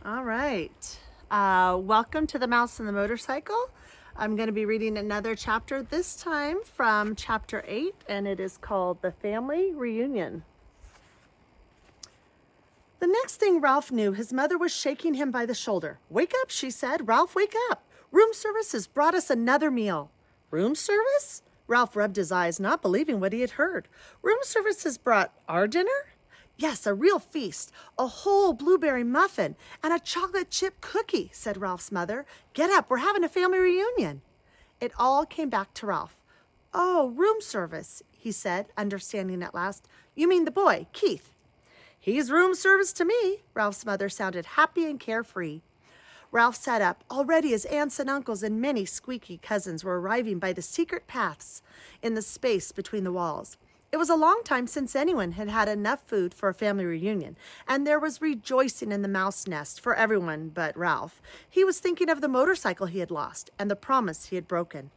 All right. Welcome to The Mouse and the Motorcycle. I'm going to be reading another chapter, this time from chapter 8, and it is called The Family Reunion. The next thing Ralph knew, his mother was shaking him by the shoulder. "Wake up," she said. "Ralph, wake up. Room service has brought us another meal." "Room service?" Ralph rubbed his eyes, not believing what he had heard. "Room service has brought our dinner?" "Yes, a real feast. A whole blueberry muffin and a chocolate chip cookie," said Ralph's mother. "Get up, we're having a family reunion." It all came back to Ralph. "Oh, room service," he said, understanding at last. "You mean the boy, Keith." "He's room service to me." Ralph's mother sounded happy and carefree. Ralph sat up. Already his aunts and uncles and many squeaky cousins were arriving by the secret paths in the space between the walls. It was a long time since anyone had had enough food for a family reunion, and there was rejoicing in the mouse nest for everyone but Ralph. He was thinking of the motorcycle he had lost and the promise he had broken.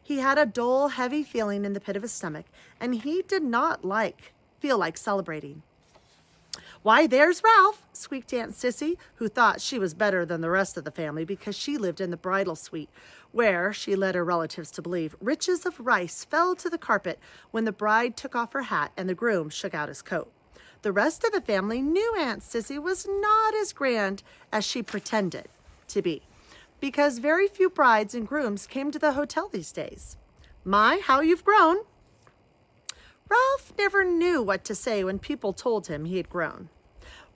He had a dull, heavy feeling in the pit of his stomach, and he did not feel like celebrating. "Why, there's Ralph," squeaked Aunt Sissy, who thought she was better than the rest of the family because she lived in the bridal suite, where, she led her relatives to believe, riches of rice fell to the carpet when the bride took off her hat and the groom shook out his coat. The rest of the family knew Aunt Sissy was not as grand as she pretended to be, because very few brides and grooms came to the hotel these days. "My, how you've grown." Ralph never knew what to say when people told him he had grown.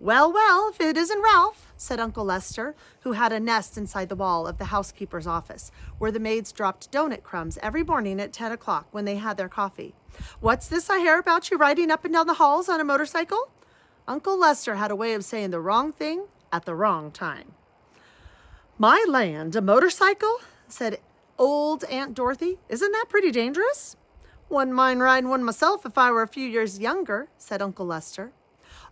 Well, if it isn't Ralph," said Uncle Lester, who had a nest inside the wall of the housekeeper's office, where the maids dropped donut crumbs every morning at 10 o'clock when they had their coffee. "What's this I hear about you riding up and down the halls on a motorcycle?" Uncle Lester had a way of saying the wrong thing at the wrong time. "My land, a motorcycle?" said old Aunt Dorothy. "Isn't that pretty dangerous?" "Wouldn't mind riding one myself if I were a few years younger," said Uncle Lester.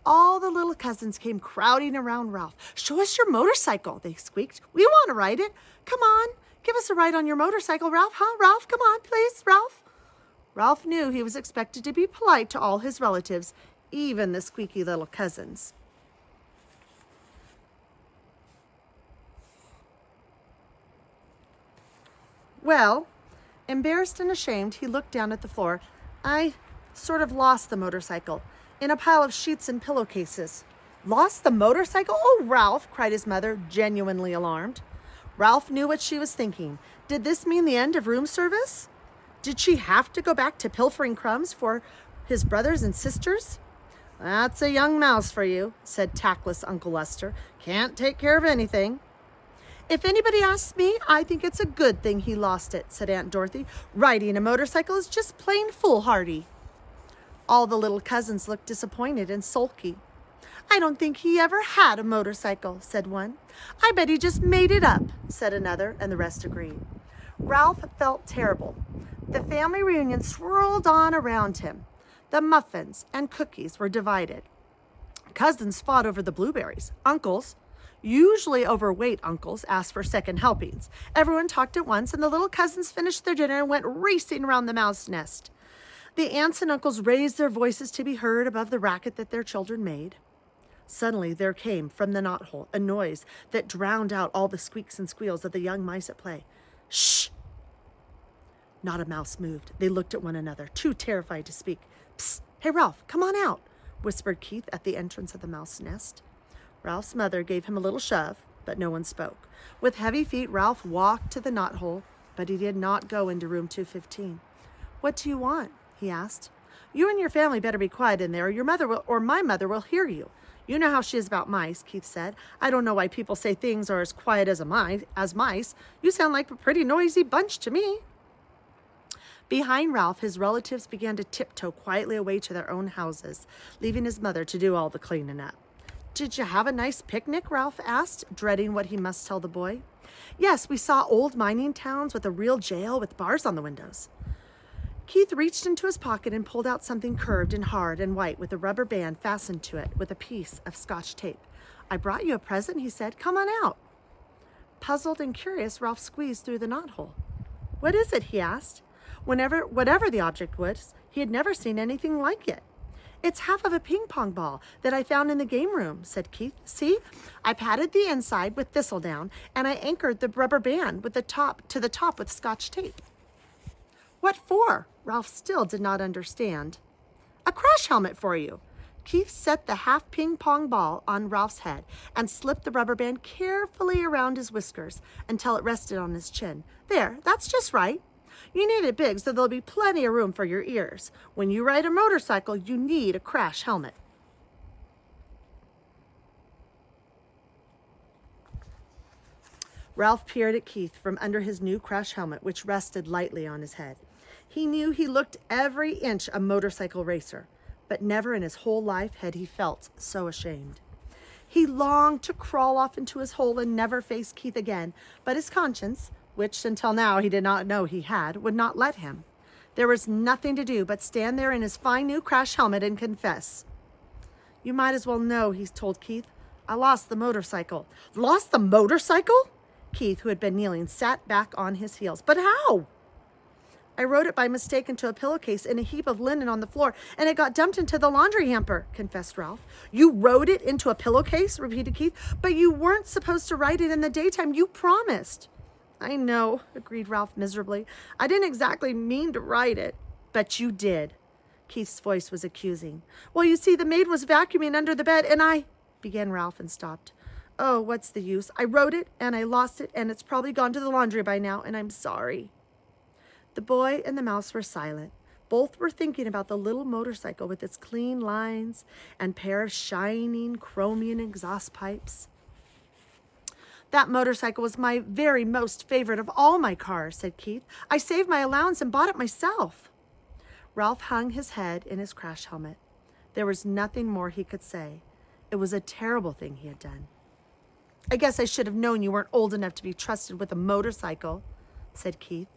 All the little cousins came crowding around Ralph. "Show us your motorcycle," they squeaked. "We want to ride it. Come on, give us a ride on your motorcycle, Ralph, huh? Ralph, come on, please, Ralph." Ralph knew he was expected to be polite to all his relatives, even the squeaky little cousins. Well, embarrassed and ashamed, he looked down at the floor. "I sort of lost the motorcycle in a pile of sheets and pillowcases." "Lost the motorcycle? Oh, Ralph," cried his mother, genuinely alarmed. Ralph knew what she was thinking. Did this mean the end of room service? Did she have to go back to pilfering crumbs for his brothers and sisters? "That's a young mouse for you," said tactless Uncle Lester. "Can't take care of anything." "If anybody asks me, I think it's a good thing he lost it," said Aunt Dorothy. "Riding a motorcycle is just plain foolhardy." All the little cousins looked disappointed and sulky. "I don't think he ever had a motorcycle," said one. "I bet he just made it up," said another, and the rest agreed. Ralph felt terrible. The family reunion swirled on around him. The muffins and cookies were divided. Cousins fought over the blueberries. Uncles, usually overweight uncles, asked for second helpings. Everyone talked at once, and the little cousins finished their dinner and went racing around the mouse nest. The aunts and uncles raised their voices to be heard above the racket that their children made. Suddenly there came from the knothole a noise that drowned out all the squeaks and squeals of the young mice at play. "Shh!" Not a mouse moved. They looked at one another, too terrified to speak. "Psst! Hey, Ralph, come on out," whispered Keith at the entrance of the mouse nest. Ralph's mother gave him a little shove, but no one spoke. With heavy feet, Ralph walked to the knothole, but he did not go into room 215. "What do you want?" he asked. "You and your family better be quiet in there, or my mother will hear you. You know how she is about mice," Keith said. "I don't know why people say things are as quiet as mice. You sound like a pretty noisy bunch to me." Behind Ralph, his relatives began to tiptoe quietly away to their own houses, leaving his mother to do all the cleaning up. "Did you have a nice picnic?" Ralph asked, dreading what he must tell the boy. "Yes, we saw old mining towns with a real jail with bars on the windows." Keith reached into his pocket and pulled out something curved and hard and white with a rubber band fastened to it with a piece of Scotch tape. "I brought you a present," he said. "Come on out." Puzzled and curious, Ralph squeezed through the knothole. "What is it?" he asked. Whatever the object was, he had never seen anything like it. It's half of a ping pong ball that I found in the game room, said Keith. See, I patted the inside with thistledown, and I anchored the rubber band with the top with Scotch tape. What for? Ralph still did not understand. A crash helmet for you. Keith set the half ping pong ball on Ralph's head and slipped the rubber band carefully around his whiskers until it rested on his chin. There, that's just right. You need it big so there'll be plenty of room for your ears. When you ride a motorcycle, you need a crash helmet. Ralph peered at Keith from under his new crash helmet, which rested lightly on his head. He knew he looked every inch a motorcycle racer, but never in his whole life had he felt so ashamed. He longed to crawl off into his hole and never face Keith again, but his conscience, which until now he did not know he had, would not let him. There was nothing to do but stand there in his fine new crash helmet and confess. You might as well know, he told Keith. I lost the motorcycle. Lost the motorcycle? Keith, who had been kneeling, sat back on his heels. But how? I rode it by mistake into a pillowcase in a heap of linen on the floor, and it got dumped into the laundry hamper, confessed Ralph. You rode it into a pillowcase? Repeated Keith. But you weren't supposed to ride it in the daytime. You promised. I know, agreed Ralph miserably. I didn't exactly mean to ride it. But you did. Keith's voice was accusing. Well, you see, the maid was vacuuming under the bed, and I... began Ralph and stopped. Oh, what's the use? I rode it, and I lost it, and it's probably gone to the laundry by now, and I'm sorry. The boy and the mouse were silent. Both were thinking about the little motorcycle with its clean lines and pair of shining chromium exhaust pipes. That motorcycle was my very most favorite of all my cars, said Keith. I saved my allowance and bought it myself. Ralph hung his head in his crash helmet. There was nothing more he could say. It was a terrible thing he had done. I guess I should have known you weren't old enough to be trusted with a motorcycle, said Keith.